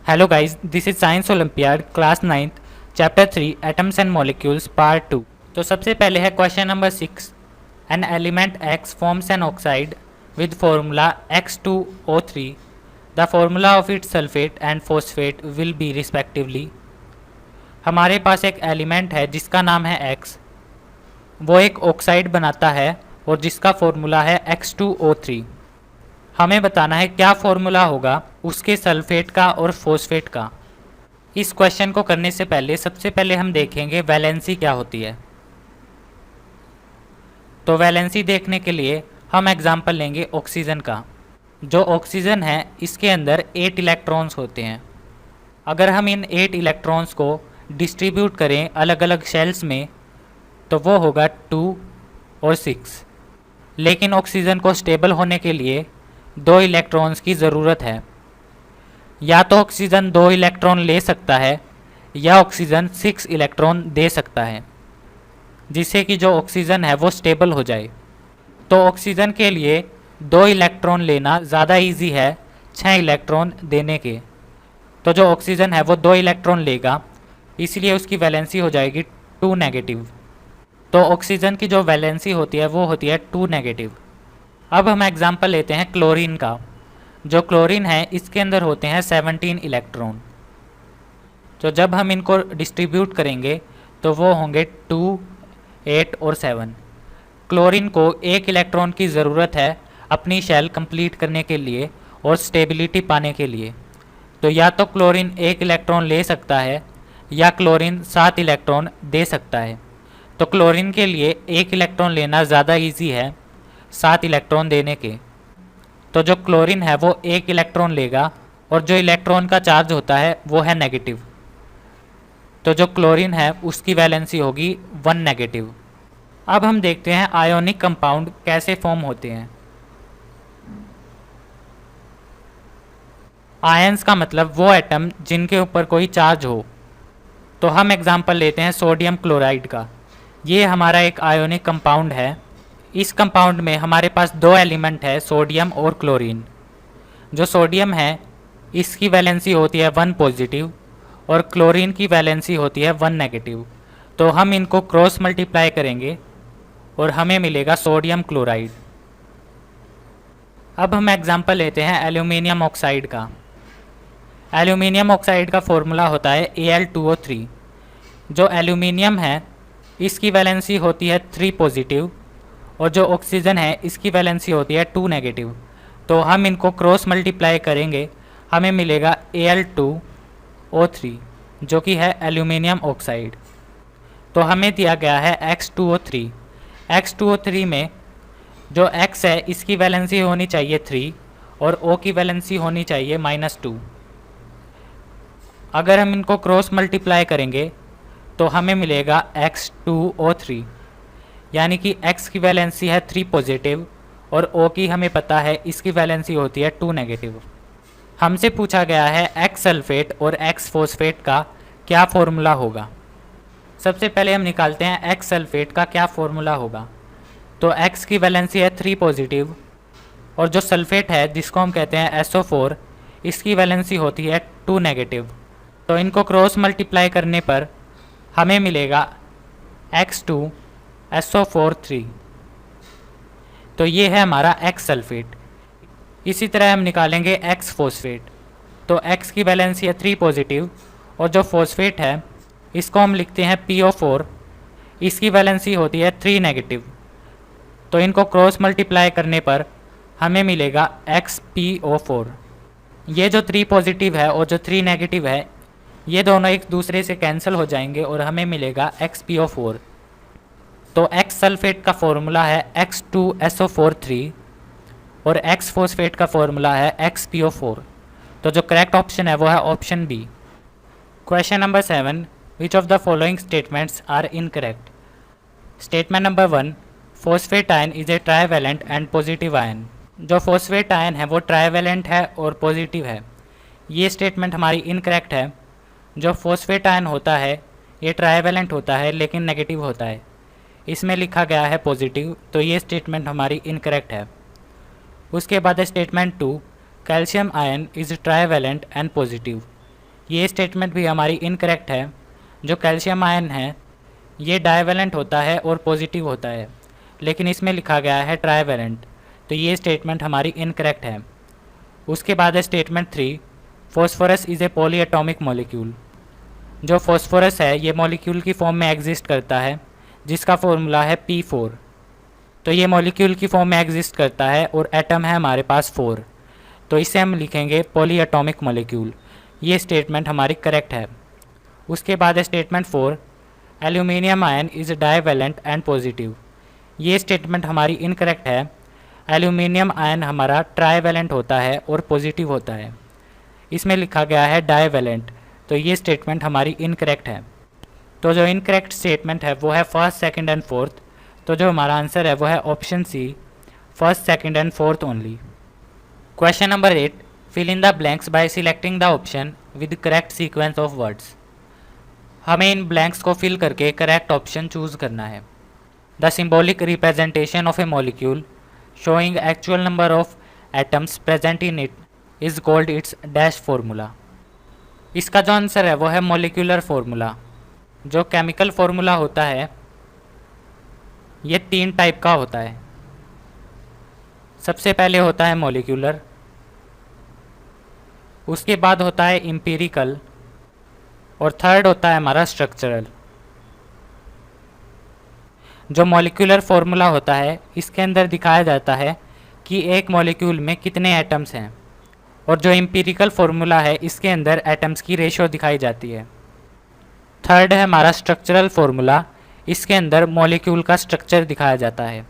Hello guys, this is Science Olympiad Class 9th Chapter 3 Atoms and Molecules Part 2। तो सबसे पहले है question number 6। An element X forms an oxide with formula X2O3। The formula of its sulfate and phosphate will be respectively। हमारे पास एक element है जिसका नाम है X, वो एक ऑक्साइड बनाता है और जिसका फॉर्मूला है X2O3। हमें बताना है क्या फॉर्मूला होगा उसके सल्फेट का और फॉस्फेट का। इस क्वेश्चन को करने से पहले सबसे पहले हम देखेंगे वैलेंसी क्या होती है। तो वैलेंसी देखने के लिए हम एग्जाम्पल लेंगे ऑक्सीजन का। जो ऑक्सीजन है इसके अंदर 8 इलेक्ट्रॉन्स होते हैं। अगर हम इन 8 इलेक्ट्रॉन्स को डिस्ट्रीब्यूट करें अलग अलग शेल्स में तो वो होगा 2 और 6। लेकिन ऑक्सीजन को स्टेबल होने के लिए 2 इलेक्ट्रॉन्स की ज़रूरत है। या तो ऑक्सीजन 2 इलेक्ट्रॉन ले सकता है या ऑक्सीजन 6 इलेक्ट्रॉन दे सकता है, जिससे कि जो ऑक्सीजन है वो स्टेबल हो जाए। तो ऑक्सीजन के लिए 2 इलेक्ट्रॉन लेना ज़्यादा इजी है 6 इलेक्ट्रॉन देने के। तो जो ऑक्सीजन है वो 2 इलेक्ट्रॉन लेगा, इसलिए उसकी वैलेंसी हो जाएगी 2 नेगेटिव। तो ऑक्सीजन की जो वैलेंसी होती है वो होती है 2 नेगेटिव। अब हम एग्जाम्पल लेते हैं क्लोरीन का। जो क्लोरीन है इसके अंदर होते हैं 17 इलेक्ट्रॉन। तो जब हम इनको डिस्ट्रीब्यूट करेंगे तो वो होंगे 2, 8 और 7। क्लोरीन को 1 इलेक्ट्रॉन की ज़रूरत है अपनी शेल कंप्लीट करने के लिए और स्टेबिलिटी पाने के लिए। तो या तो क्लोरीन 1 इलेक्ट्रॉन ले सकता है या क्लोरीन 7 इलेक्ट्रॉन दे सकता है। तो क्लोरीन के लिए 1 इलेक्ट्रॉन लेना ज़्यादा ईजी है 7 इलेक्ट्रॉन देने के। तो जो क्लोरीन है वो 1 इलेक्ट्रॉन लेगा और जो इलेक्ट्रॉन का चार्ज होता है वो है नेगेटिव। तो जो क्लोरीन है उसकी वैलेंसी होगी 1 नेगेटिव। अब हम देखते हैं आयोनिक कंपाउंड कैसे फॉर्म होते हैं। आयंस का मतलब वो एटम जिनके ऊपर कोई चार्ज हो। तो हम एग्जांपल लेते हैं सोडियम क्लोराइड का। ये हमारा एक आयोनिक कंपाउंड है। इस कंपाउंड में हमारे पास 2 एलिमेंट है, सोडियम और क्लोरीन। जो सोडियम है इसकी वैलेंसी होती है 1 पॉजिटिव और क्लोरीन की वैलेंसी होती है 1 नेगेटिव। तो हम इनको क्रॉस मल्टीप्लाई करेंगे और हमें मिलेगा सोडियम क्लोराइड। अब हम एग्जांपल लेते हैं एल्यूमिनियम ऑक्साइड का। एल्यूमिनियम ऑक्साइड का फॉर्मूला होता है Al2O3। जो एल्यूमिनियम है इसकी वैलेंसी होती है 3 पॉजिटिव और जो ऑक्सीजन है इसकी वैलेंसी होती है 2 नेगेटिव। तो हम इनको क्रॉस मल्टीप्लाई करेंगे, हमें मिलेगा Al2O3 जो कि है एल्यूमिनियम ऑक्साइड। तो हमें दिया गया है X2O3। X2O3 में जो X है इसकी वैलेंसी होनी चाहिए 3 और O की वैलेंसी होनी चाहिए -2। अगर हम इनको क्रॉस मल्टीप्लाई करेंगे तो हमें मिलेगा X2O3, यानी कि X की वैलेंसी है 3 पॉजिटिव और O की हमें पता है इसकी वैलेंसी होती है 2 नेगेटिव। हमसे पूछा गया है X सल्फेट और X फॉस्फेट का क्या फॉर्मूला होगा। सबसे पहले हम निकालते हैं X सल्फेट का क्या फॉर्मूला होगा। तो X की वैलेंसी है 3 पॉजिटिव और जो सल्फेट है जिसको हम कहते हैं SO4 इसकी वैलेंसी होती है 2 नेगेटिव। तो इनको क्रॉस मल्टीप्लाई करने पर हमें मिलेगा X2SO4 3। तो ये है हमारा X सल्फेट। इसी तरह हम निकालेंगे X फॉस्फेट। तो X की वैलेंसी है 3 पॉजिटिव और जो फॉस्फेट है इसको हम लिखते हैं PO4, इसकी वैलेंसी होती है 3 नेगेटिव। तो इनको क्रॉस मल्टीप्लाई करने पर हमें मिलेगा XPO4। ये जो 3 पॉजिटिव है और जो 3 नेगेटिव है ये दोनों एक दूसरे से कैंसिल हो जाएंगे और हमें मिलेगा XPO4। तो X सल्फेट का फॉर्मूला है X2SO4 3 और X फॉस्फेट का फॉर्मूला है XPO4। तो जो करेक्ट ऑप्शन है वो है option B. Question number 7, which of the following statements are incorrect. Statement number 1, phosphate ion is a trivalent and positive ion. जो फॉस्फेट आयन है वो ट्राइवेलेंट है और पॉजिटिव है। ये स्टेटमेंट हमारी इनकरेक्ट है। जो फॉस्फेट आयन होता है ये ट्राइवेलेंट होता है लेकिन नेगेटिव होता है, इसमें लिखा गया है पॉजिटिव। तो ये स्टेटमेंट हमारी इनकरेक्ट है। उसके बाद statement 2, calcium ion is trivalent and positive. ये स्टेटमेंट भी हमारी इनकरेक्ट है। जो कैल्शियम आयन है ये डाइवेलेंट होता है और पॉजिटिव होता है, लेकिन इसमें लिखा गया है ट्राइवेलेंट, तो ये स्टेटमेंट हमारी इनकरेक्ट है। उसके बाद है statement 3, phosphorus is a polyatomic molecule. जो फॉस्फोरस है ये मॉलिक्यूल की फॉर्म में एग्जिस्ट करता है, जिसका फॉर्मूला है P4। तो ये मॉलिक्यूल की फॉर्म में एग्जिस्ट करता है और एटम है हमारे पास 4, तो इसे हम लिखेंगे पॉलीएटॉमिक मॉलिक्यूल। ये स्टेटमेंट हमारी करेक्ट है। उसके बाद है statement 4, aluminium ion is divalent and positive. ये स्टेटमेंट हमारी इनकरेक्ट है। एल्यूमिनियम आयन हमारा ट्राइवेलेंट होता है और पॉजिटिव होता है, इसमें लिखा गया है डाइवेलेंट, तो ये स्टेटमेंट हमारी इनकरेक्ट है। तो जो इनकरेक्ट स्टेटमेंट है वो है फर्स्ट, सेकंड एंड फोर्थ। तो जो हमारा आंसर है वो है option C, first, second and fourth only. Question number 8, fill in the blanks by selecting the option with correct sequence of words. हमें इन ब्लैंक्स को फिल करके करेक्ट ऑप्शन चूज करना है। The symbolic representation of a molecule showing actual number of atoms present in it is called its dash formula. इसका जो answer है वो है मॉलिक्यूलर फार्मूला। जो केमिकल फार्मूला होता है ये 3 टाइप का होता है। सबसे पहले होता है मॉलिक्यूलर, उसके बाद होता है एम्पिरिकल, और थर्ड होता है हमारा स्ट्रक्चरल। जो मॉलिक्यूलर फार्मूला होता है इसके अंदर दिखाया जाता है कि एक मॉलिक्यूल में कितने एटम्स हैं, और जो एम्पिरिकल फार्मूला है इसके अंदर एटम्स की रेशो दिखाई जाती है। थर्ड है हमारा स्ट्रक्चरल फार्मूला, इसके अंदर मॉलिक्यूल का स्ट्रक्चर दिखाया जाता है।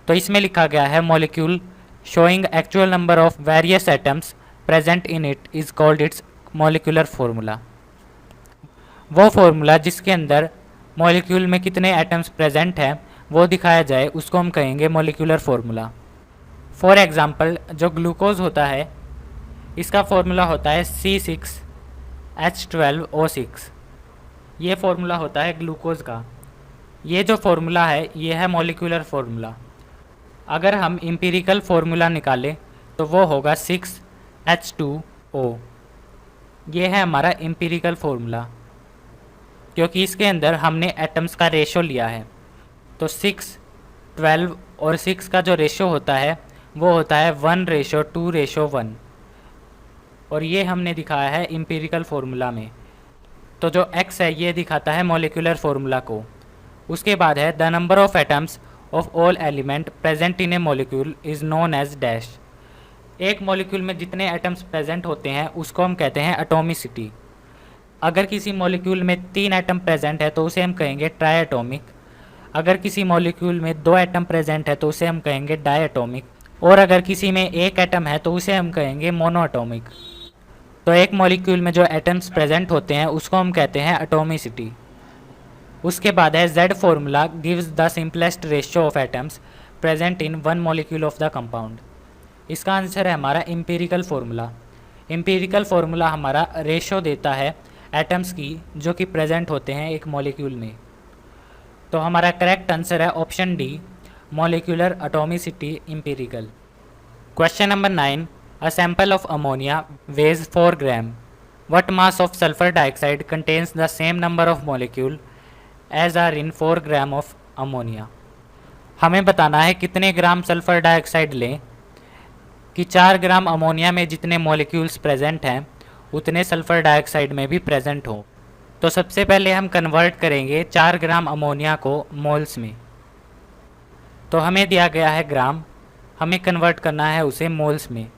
तो इसमें लिखा गया है molecule showing actual number of various atoms present in it is called it's molecular formula. वो फार्मूला जिसके अंदर मॉलिक्यूल में कितने एटम्स प्रेजेंट हैं वो दिखाया जाए उसको हम कहेंगे मॉलिक्यूलर फार्मूला। फॉर एग्जांपल जो ग्लूकोज होता है इसका फार्मूला होता है C6H12O6। ये फार्मूला होता है ग्लूकोज का। ये जो फार्मूला है ये है मॉलिक्यूलर फार्मूला। अगर हम एम्पिरिकल फार्मूला निकालें तो वो होगा 6H2O। ये है हमारा एम्पिरिकल फार्मूला, क्योंकि इसके अंदर हमने एटम्स का रेशो लिया है। तो 6, 12 और 6 का जो रेशो होता है वो होता है 1:2:1, और ये हमने दिखाया है एम्पिरिकल फार्मूला में। तो जो x है ये दिखाता है मॉलिक्यूलर फार्मूला को। उसके बाद है the number of atoms of all element present in a molecule is known as dash. एक मॉलिक्यूल में जितने एटम्स प्रेजेंट होते हैं उसको हम कहते हैं एटॉमिसिटी। अगर किसी मॉलिक्यूल में 3 एटम प्रेजेंट है तो उसे हम कहेंगे ट्राई एटॉमिक। अगर किसी मॉलिक्यूल में 2 एटम प्रेजेंट है तो उसे हम कहेंगे डाई एटॉमिक, और अगर किसी में 1 एटम है तो उसे हम कहेंगे मोनो एटॉमिक। तो एक मॉलिक्यूल में जो एटम्स प्रेजेंट होते हैं उसको हम कहते हैं एटॉमिसिटी। उसके बाद है Z formula gives the simplest ratio of atoms present in 1 molecule of the compound. इसका आंसर है हमारा एम्पिरिकल फार्मूला। एम्पिरिकल फार्मूला हमारा रेशियो देता है एटम्स की जो कि प्रेजेंट होते हैं एक मॉलिक्यूल में। तो हमारा करेक्ट आंसर है option D, molecular atomicity empirical. Question number 9, a sample of ammonia weighs 4 gram. What mass of sulfur dioxide contains the same number of molecule as are in 4 gram of ammonia? हमें बताना है कितने ग्राम sulphur dioxide लें कि 4 gram ammonia में जितने molecules present हैं उतने सल्फर डाइऑक्साइड में भी प्रेजेंट हो। तो सबसे पहले हम कन्वर्ट करेंगे 4 ग्राम अमोनिया को मोल्स में। तो हमें दिया गया है ग्राम, हमें कन्वर्ट करना है उसे मोल्स में।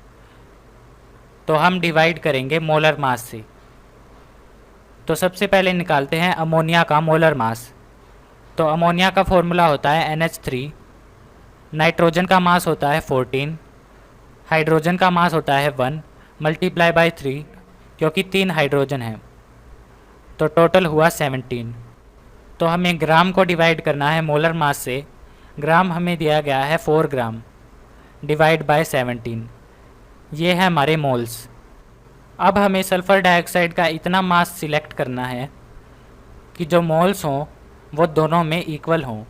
तो हम डिवाइड करेंगे मोलर मास से। तो सबसे पहले निकालते हैं अमोनिया का मोलर मास। तो अमोनिया का फॉर्मूला होता है NH3, नाइट्रोजन का मास होता है 14, हाइड्रोजन का मास होता है 1 मल्टीप्लाई बाय 3 क्योंकि 3 हाइड्रोजन हैं, तो टोटल हुआ 17। तो हमें ग्राम को डिवाइड करना है मोलर मास से। ग्राम हमें दिया गया है 4 ग्राम डिवाइड बाय 17, ये है हमारे मोल्स। अब हमें सल्फ़र डाइऑक्साइड का इतना मास सिलेक्ट करना है कि जो मोल्स हों वो दोनों में इक्वल हों।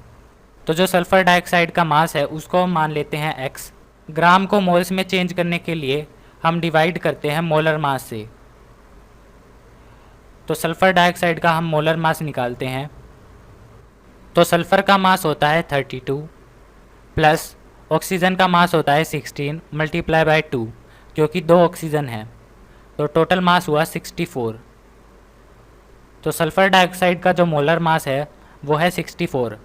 तो जो सल्फ़र डाइऑक्साइड का मास है उसको हम मान लेते हैं x। ग्राम को मोल्स में चेंज करने के लिए हम डिवाइड करते हैं मोलर मास से। तो सल्फ़र डाइऑक्साइड का हम मोलर मास निकालते हैं। तो सल्फ़र का मास होता है 32 प्लस ऑक्सीजन का मास होता है 16 मल्टीप्लाई बाय 2, क्योंकि 2 ऑक्सीजन है, तो टोटल मास हुआ 64। तो सल्फ़र डाइऑक्साइड का जो मोलर मास है वो है 64।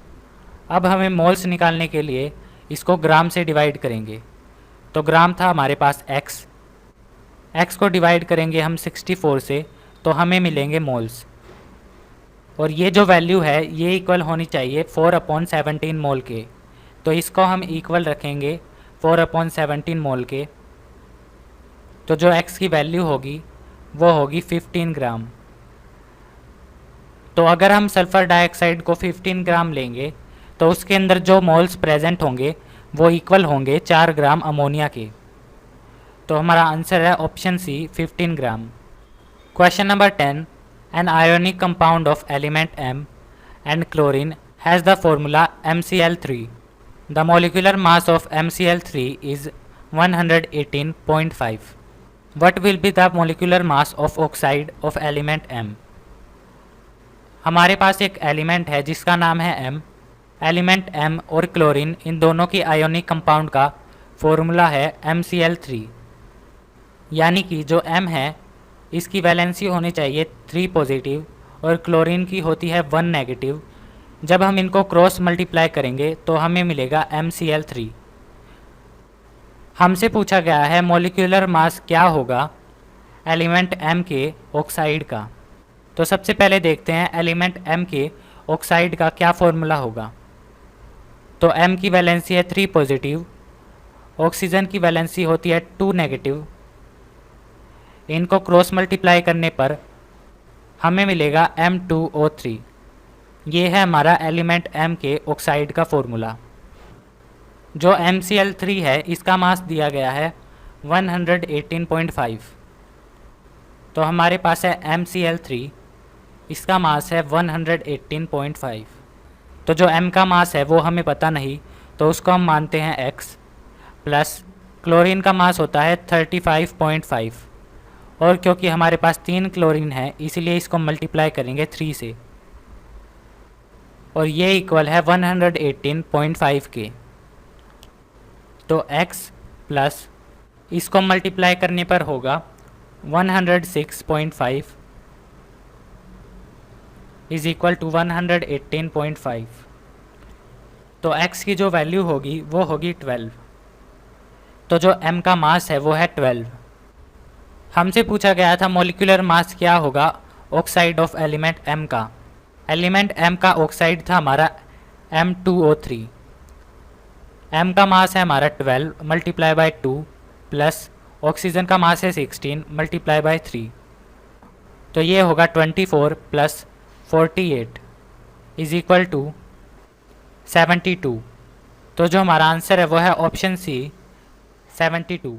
अब हमें मोल्स निकालने के लिए इसको ग्राम से डिवाइड करेंगे। तो ग्राम था हमारे पास x को डिवाइड करेंगे हम 64 से, तो हमें मिलेंगे मोल्स। और ये जो वैल्यू है ये इक्वल होनी चाहिए 4/17 मोल के, तो इसको हम इक्वल रखेंगे 4/17 मोल के। तो जो x की वैल्यू होगी वो होगी 15 ग्राम। तो अगर हम सल्फ़र डाइऑक्साइड को 15 ग्राम लेंगे तो उसके अंदर जो मोल्स प्रेजेंट होंगे वो इक्वल होंगे 4 ग्राम अमोनिया के। तो हमारा आंसर है option C 15 gram. Question number 10, an ionic compound of element M and chlorine has the formula MCl3. The molecular mass of MCl3 is 118.5. What will be the molecular mass of oxide of element M? हमारे पास एक element है जिसका नाम है M। Element M और chlorine इन दोनों की ionic compound का फॉर्मूला है MCl3। यानी कि जो M है इसकी वैलेंसी होनी चाहिए 3 पॉजिटिव और क्लोरीन की होती है 1 नेगेटिव। जब हम इनको क्रॉस मल्टीप्लाई करेंगे तो हमें मिलेगा MCl3। हमसे पूछा गया है मॉलिक्यूलर मास क्या होगा एलिमेंट M के ऑक्साइड का। तो सबसे पहले देखते हैं एलिमेंट M के ऑक्साइड का क्या फॉर्मूला होगा। तो M की वैलेंसी है 3 पॉजिटिव, ऑक्सीजन की वैलेंसी होती है 2 नेगेटिव। इनको क्रॉस मल्टीप्लाई करने पर हमें मिलेगा M2O3। ये है हमारा एलिमेंट M के ऑक्साइड का फॉर्मूला। जो MCl3 है इसका मास दिया गया है 118.5। तो हमारे पास है MCl3, इसका मास है 118.5। तो जो M का मास है वो हमें पता नहीं, तो उसको हम मानते हैं x। प्लस क्लोरीन का मास होता है 35.5, और क्योंकि हमारे पास 3 क्लोरीन है इसीलिए इसको मल्टीप्लाई करेंगे 3 से, और ये इक्वल है 118.5 के। तो x प्लस इसको मल्टीप्लाई करने पर होगा 106.5 इज इक्वल टू 118.5। तो x की जो वैल्यू होगी वो होगी 12। तो जो m का मास है वो है 12। हमसे पूछा गया था मॉलिक्यूलर मास क्या होगा ऑक्साइड ऑफ एलिमेंट M का। एलिमेंट M का ऑक्साइड था हमारा M2O3। M का मास है हमारा 12 मल्टीप्लाई बाय 2 प्लस ऑक्सीजन का मास है 16 मल्टीप्लाई बाय 3। तो ये होगा 24 प्लस 48 इज इक्वल टू 72। तो जो हमारा आंसर है वो है ऑप्शन सी 72।